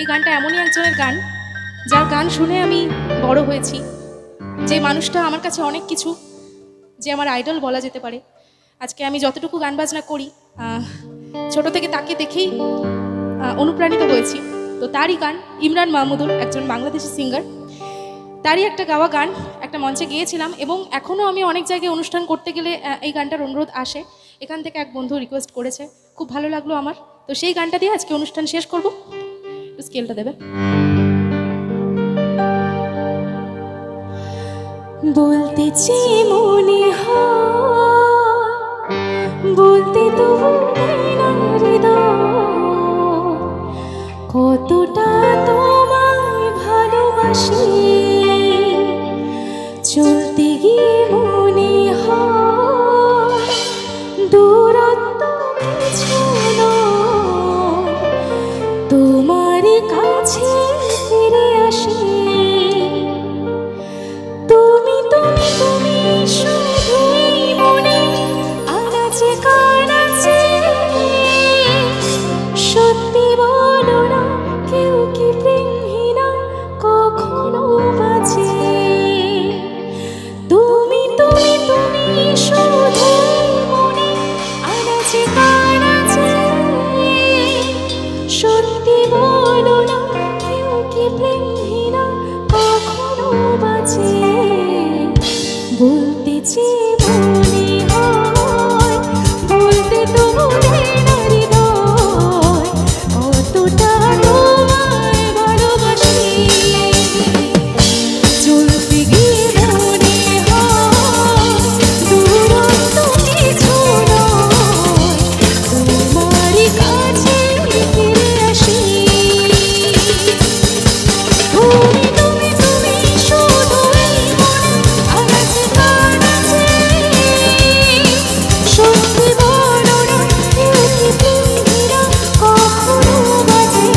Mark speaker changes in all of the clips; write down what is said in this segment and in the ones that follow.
Speaker 1: এই গানটা এমনই একজনের গান যার গান শুনে আমি বড় হয়েছি, যে মানুষটা আমার কাছে অনেক কিছু, যে আমার আইডল বলা যেতে পারে। আজকে আমি যতটুকু গান বাজনা করি ছোট থেকে তাকে দেখেই অনুপ্রাণিত হয়েছি। তো তারই গান, ইমরান মাহমুদুল, একজন বাংলাদেশি সিঙ্গার, তারই একটা গাওয়া গান একটা মঞ্চে গিয়েছিলাম এবং এখনও আমি অনেক জায়গায় অনুষ্ঠান করতে গেলে এই গানটার অনুরোধ আসে। এখান থেকে এক বন্ধু রিকোয়েস্ট করেছে, খুব ভালো লাগলো আমার। তো সেই গানটা দিয়ে আজকে অনুষ্ঠান শেষ করব। স্কেলটা দেবে। বলতেছি মনে হয়, বলতে তো কতটা তোমায় ভালোবাসি, চলতে গিয়ে মনে হয় দূরত্ব কিছু নয়, তোমার কাছে ফিরে আসি। তুমি তুমি তুমি শুধুই মনে আনাচে কানাচে, সত্যি বলো না কেউ কি প্রেমহীনা কখনো বাঁচে। তুমি তুমি তুমি শুধুই মনে আনাচে কানাচে, সত্যি বলো না কেউ কি প্রেমহীনা কখনো বাঁচে। বলতেছি মনে হয়, বলতে তো মনে না হৃদয়, কতটা তোমায় ভালোবাসি, চলতে গিয়ে মনে হয় দূরত্ব কিছু নয়, তোমারই কাছে ফিরে আসি। তুমি তুমি তুমি শুধুই মনে আনাচে কানাচে, সত্যি বলো না কেউ কি প্রেমহীনা কখনো বাঁচে।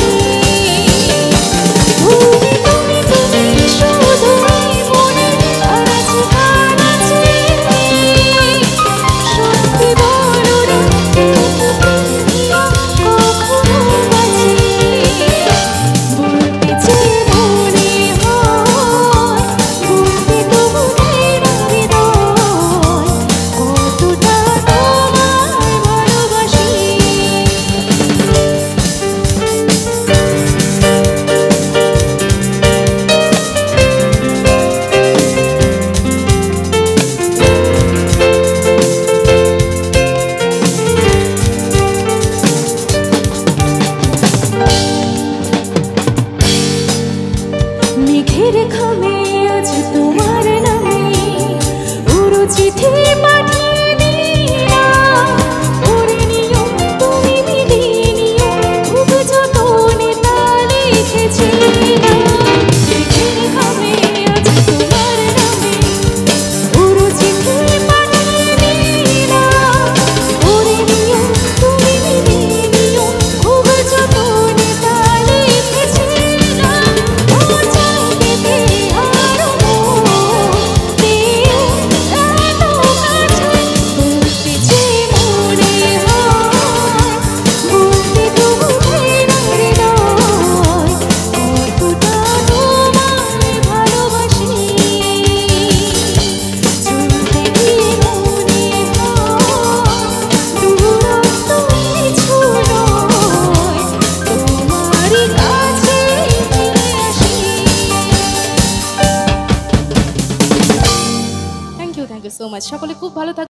Speaker 1: তুমি তুমি তুমি শুধুই মনে আনাচে কানাচে, সত্যি বলো না কেউ কি প্রেমহীনা কখনো বাঁচে। বলতেছি মনে হয়, বলতে তো মনে না হৃদয়, কতটা তোমায় ভালোবাসি। মেঘের খামে আজ তোমার নামে পুরো চিঠি পাঠিয়ে দিলাম, পড়ে নিও তুমি মিলিয়ে নিও, খুব যতনে তা লিখেছিলাম। মেঘের খামে আজ তোমার নামে পুরো চিঠি পাঠিয়ে দিলাম, পড়ে নিও তুমি মিলিয়ে নিও, খুব যতনে তা লিখেছিলাম। Thank you so much. সকলে খুব ভালো থাকবে।